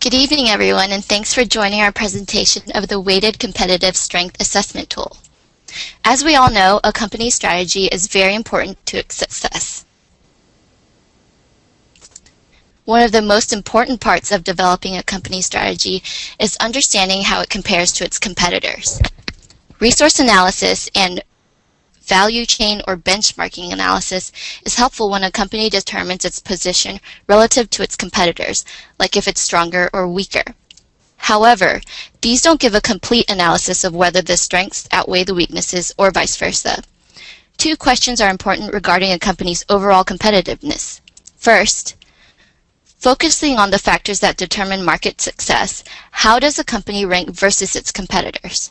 Good evening, everyone, and thanks for joining our presentation of the Weighted Competitive Strength Assessment Tool. As we all know, a company's strategy is very important to its success. One of the most important parts of developing a company strategy is understanding how it compares to its competitors. Resource analysis and value chain or benchmarking analysis is helpful when a company determines its position relative to its competitors, like if it's stronger or weaker. However, these don't give a complete analysis of whether the strengths outweigh the weaknesses or vice versa. Two questions are important regarding a company's overall competitiveness. First, focusing on the factors that determine market success, how does a company rank versus its competitors?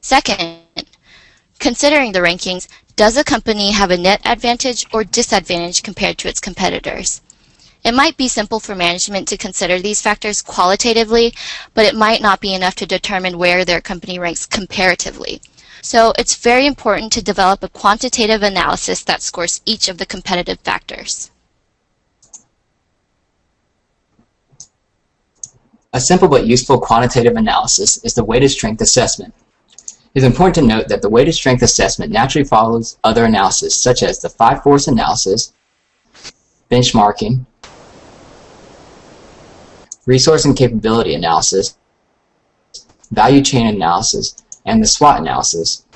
Second, considering the rankings, does a company have a net advantage or disadvantage compared to its competitors? It might be simple for management to consider these factors qualitatively, but it might not be enough to determine where their company ranks comparatively. So it's very important to develop a quantitative analysis that scores each of the competitive factors. A simple but useful quantitative analysis is the weighted strength assessment. It is important to note that the weighted strength assessment naturally follows other analysis, such as the 5-force analysis, benchmarking, resource and capability analysis, value chain analysis, and the SWOT analysis.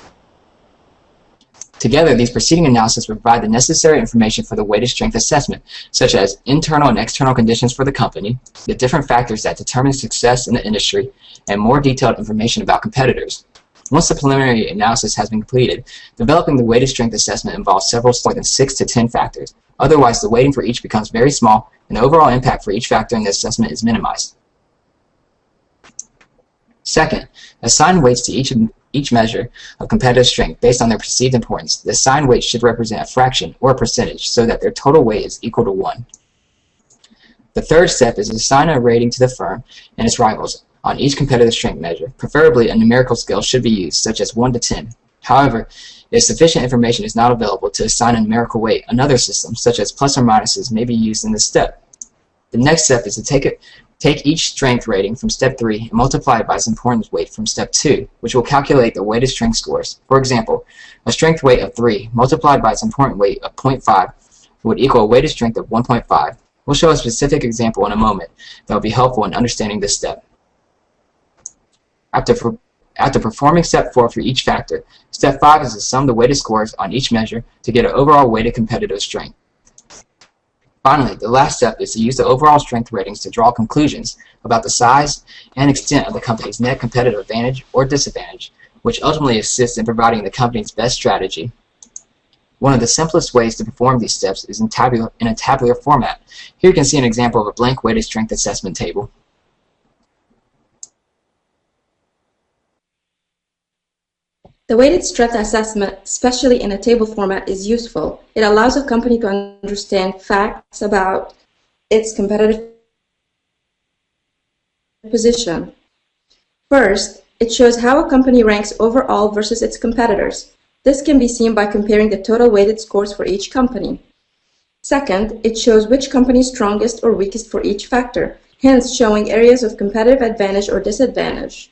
Together, these preceding analyses provide the necessary information for the weighted strength assessment, such as internal and external conditions for the company, the different factors that determine success in the industry, and more detailed information about competitors. Once the preliminary analysis has been completed, developing the weighted strength assessment involves several more than 6 to 10 factors. Otherwise, the weighting for each becomes very small, and the overall impact for each factor in the assessment is minimized. Second, assign weights to each measure of competitive strength based on their perceived importance. The assigned weight should represent a fraction or a percentage so that their total weight is equal to 1. The third step is to assign a rating to the firm and its rivals on each competitive strength measure. Preferably, a numerical scale should be used, such as 1 to 10. However, if sufficient information is not available to assign a numerical weight, another system, such as plus or minuses, may be used in this step. The next step is to take each strength rating from step 3 and multiply it by its importance weight from step 2, which will calculate the weighted strength scores. For example, a strength weight of 3 multiplied by its important weight of 0.5 would equal a weighted strength of 1.5. We'll show a specific example in a moment that will be helpful in understanding this step. After performing step 4 for each factor, step 5 is to sum the weighted scores on each measure to get an overall weighted competitive strength. Finally, the last step is to use the overall strength ratings to draw conclusions about the size and extent of the company's net competitive advantage or disadvantage, which ultimately assists in providing the company's best strategy. One of the simplest ways to perform these steps is in a tabular format. Here you can see an example of a blank weighted strength assessment table. The weighted strength assessment, especially in a table format, is useful. It allows a company to understand facts about its competitive position. First, it shows how a company ranks overall versus its competitors. This can be seen by comparing the total weighted scores for each company. Second, it shows which company is strongest or weakest for each factor, hence showing areas of competitive advantage or disadvantage.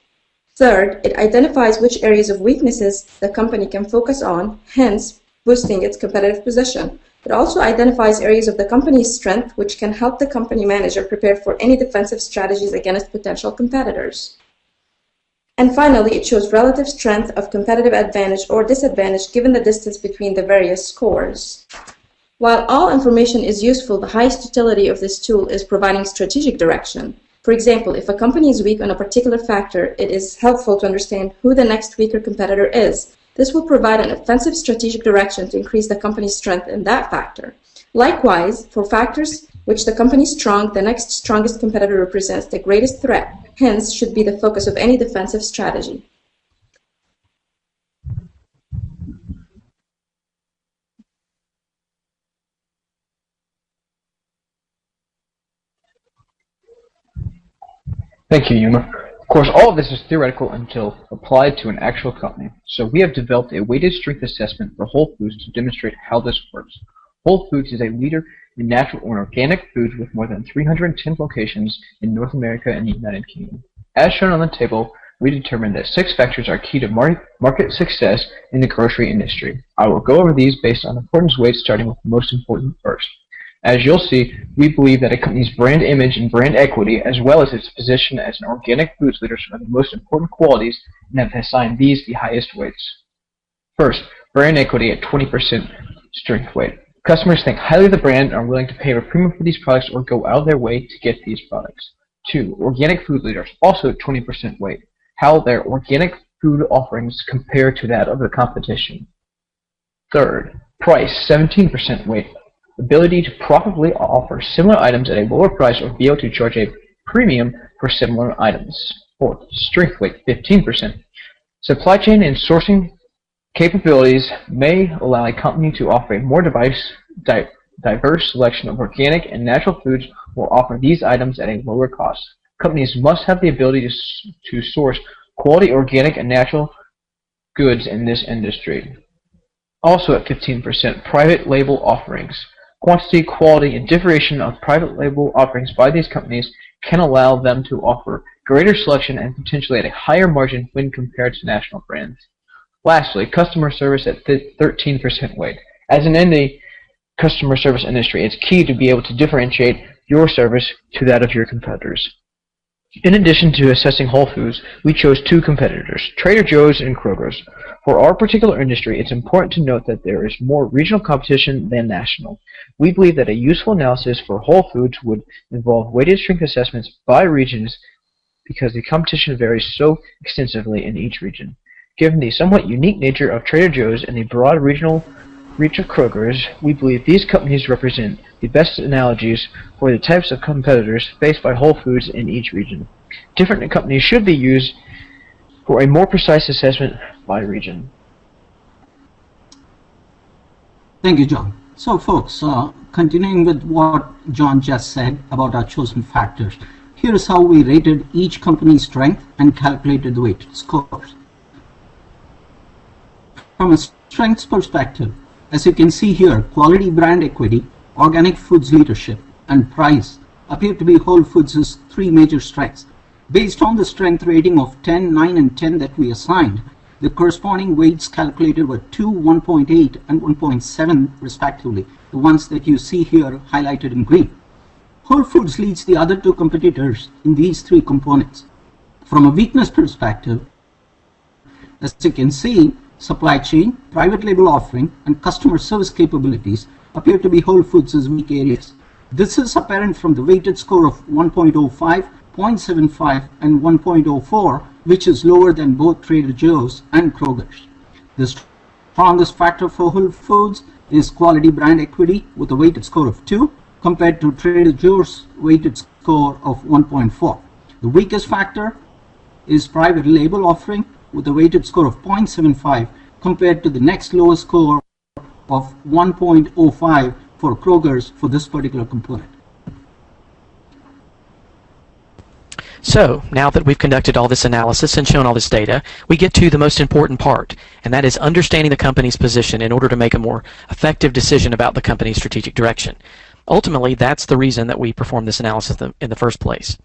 Third, it identifies which areas of weaknesses the company can focus on, hence boosting its competitive position. It also identifies areas of the company's strength which can help the company manager prepare for any defensive strategies against potential competitors. And finally, it shows relative strength of competitive advantage or disadvantage given the distance between the various scores. While all information is useful, the highest utility of this tool is providing strategic direction. For example, if a company is weak on a particular factor, it is helpful to understand who the next weaker competitor is. This will provide an offensive strategic direction to increase the company's strength in that factor. Likewise, for factors which the company is strong, the next strongest competitor represents the greatest threat, hence should be the focus of any defensive strategy. Thank you, Yuma. Of course, all of this is theoretical until applied to an actual company. So we have developed a weighted strength assessment for Whole Foods to demonstrate how this works. Whole Foods is a leader in natural or organic foods with more than 310 locations in North America and the United Kingdom. As shown on the table, we determined that 6 factors are key to market success in the grocery industry. I will go over these based on importance weights, starting with the most important first. As you'll see, we believe that a company's brand image and brand equity, as well as its position as an organic foods leader, are the most important qualities and have assigned these the highest weights. First, brand equity at 20% strength weight. Customers think highly of the brand and are willing to pay a premium for these products or go out of their way to get these products. 2. Organic food leaders, also at 20% weight. How their organic food offerings compare to that of the competition. Third, price, 17% weight. Ability to profitably offer similar items at a lower price or be able to charge a premium for similar items. Fourth, strength weight, 15%. Supply chain and sourcing capabilities may allow a company to offer a more diverse selection of organic and natural foods or offer these items at a lower cost. Companies must have the ability to source quality organic and natural goods in this industry. Also at 15%, private label offerings. Quantity, quality, and differentiation of private label offerings by these companies can allow them to offer greater selection and potentially at a higher margin when compared to national brands. Lastly, customer service at 13% weight. As in any customer service industry, it's key to be able to differentiate your service to that of your competitors. In addition to assessing Whole Foods, we chose 2 competitors, Trader Joe's and Kroger's. For our particular industry, it's important to note that there is more regional competition than national. We believe that a useful analysis for Whole Foods would involve weighted strength assessments by regions because the competition varies so extensively in each region. Given the somewhat unique nature of Trader Joe's and the broad regional reach of Kroger's, we believe these companies represent the best analogies for the types of competitors faced by Whole Foods in each region. Different companies should be used for a more precise assessment by region. Thank you, John. So folks, continuing with what John just said about our chosen factors, here is how we rated each company's strength and calculated the weighted scores. From a strengths perspective, as you can see here, quality brand equity, organic foods leadership, and price appear to be Whole Foods' 3 major strengths. Based on the strength rating of 10, 9, and 10 that we assigned, the corresponding weights calculated were 2, 1.8, and 1.7 respectively, the ones that you see here highlighted in green. Whole Foods leads the other 2 competitors in these 3 components. From a weakness perspective, as you can see, supply chain, private label offering, and customer service capabilities appear to be Whole Foods' weak areas. This is apparent from the weighted score of 1.05, 0.75, and 1.04, which is lower than both Trader Joe's and Kroger's. The strongest factor for Whole Foods is quality brand equity with a weighted score of 2 compared to Trader Joe's weighted score of 1.4. The weakest factor is private label offering with a weighted score of 0.75 compared to the next lowest score of 1.05 for Kroger's for this particular component. So, now that we've conducted all this analysis and shown all this data, we get to the most important part, and that is understanding the company's position in order to make a more effective decision about the company's strategic direction. Ultimately, that's the reason that we performed this analysis in the first place.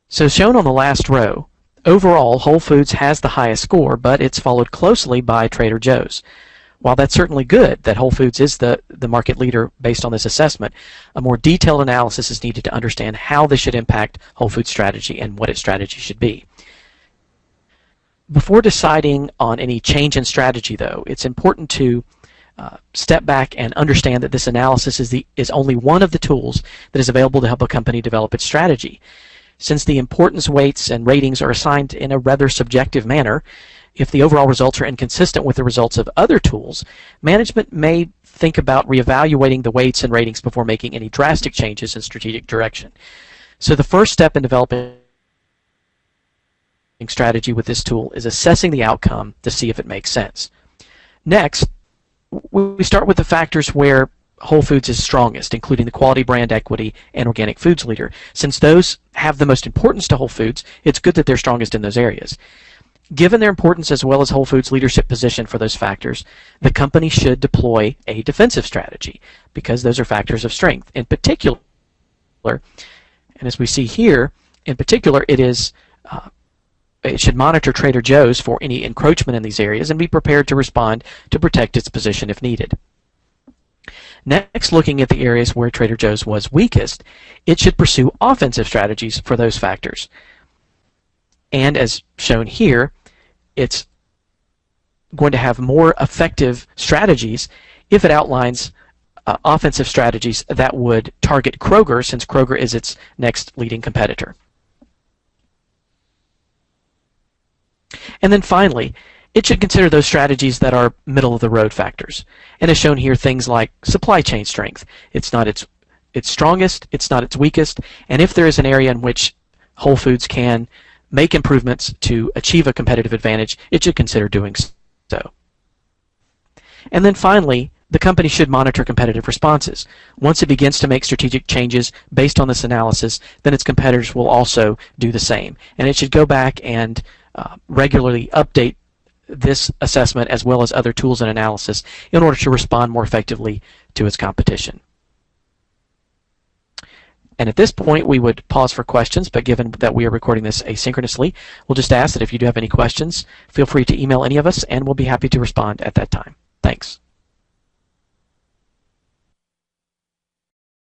So shown on the last row, overall Whole Foods has the highest score, but it's followed closely by Trader Joe's. While that's certainly good that Whole Foods is the market leader based on this assessment, a more detailed analysis is needed to understand how this should impact Whole Foods' strategy and what its strategy should be. Before deciding on any change in strategy, though, it's important to step back and understand that this analysis is only one of the tools that is available to help a company develop its strategy. Since the importance weights and ratings are assigned in a rather subjective manner, if the overall results are inconsistent with the results of other tools, management may think about reevaluating the weights and ratings before making any drastic changes in strategic direction. So the first step in developing strategy with this tool is assessing the outcome to see if it makes sense. Next, we start with the factors where Whole Foods is strongest, including the quality brand equity and organic foods leader. Since those have the most importance to Whole Foods, it's good that they're strongest in those areas. Given their importance as well as Whole Foods' leadership position for those factors, the company should deploy a defensive strategy because those are factors of strength. In particular, and as we see here, in particular, it should monitor Trader Joe's for any encroachment in these areas and be prepared to respond to protect its position if needed. Next, looking at the areas where Trader Joe's was weakest, it should pursue offensive strategies for those factors. And as shown here, it's going to have more effective strategies if it outlines offensive strategies that would target Kroger, since Kroger is its next leading competitor. And then finally, it should consider those strategies that are middle-of-the-road factors. And as shown here, things like supply chain strength. It's not its strongest, it's not its weakest, and if there is an area in which Whole Foods can make improvements to achieve a competitive advantage, it should consider doing so. And then finally, the company should monitor competitive responses. Once it begins to make strategic changes based on this analysis, then its competitors will also do the same. And it should go back and regularly update this assessment as well as other tools and analysis in order to respond more effectively to its competition. And at this point, we would pause for questions, but given that we are recording this asynchronously, we'll just ask that if you do have any questions, feel free to email any of us, and we'll be happy to respond at that time. Thanks.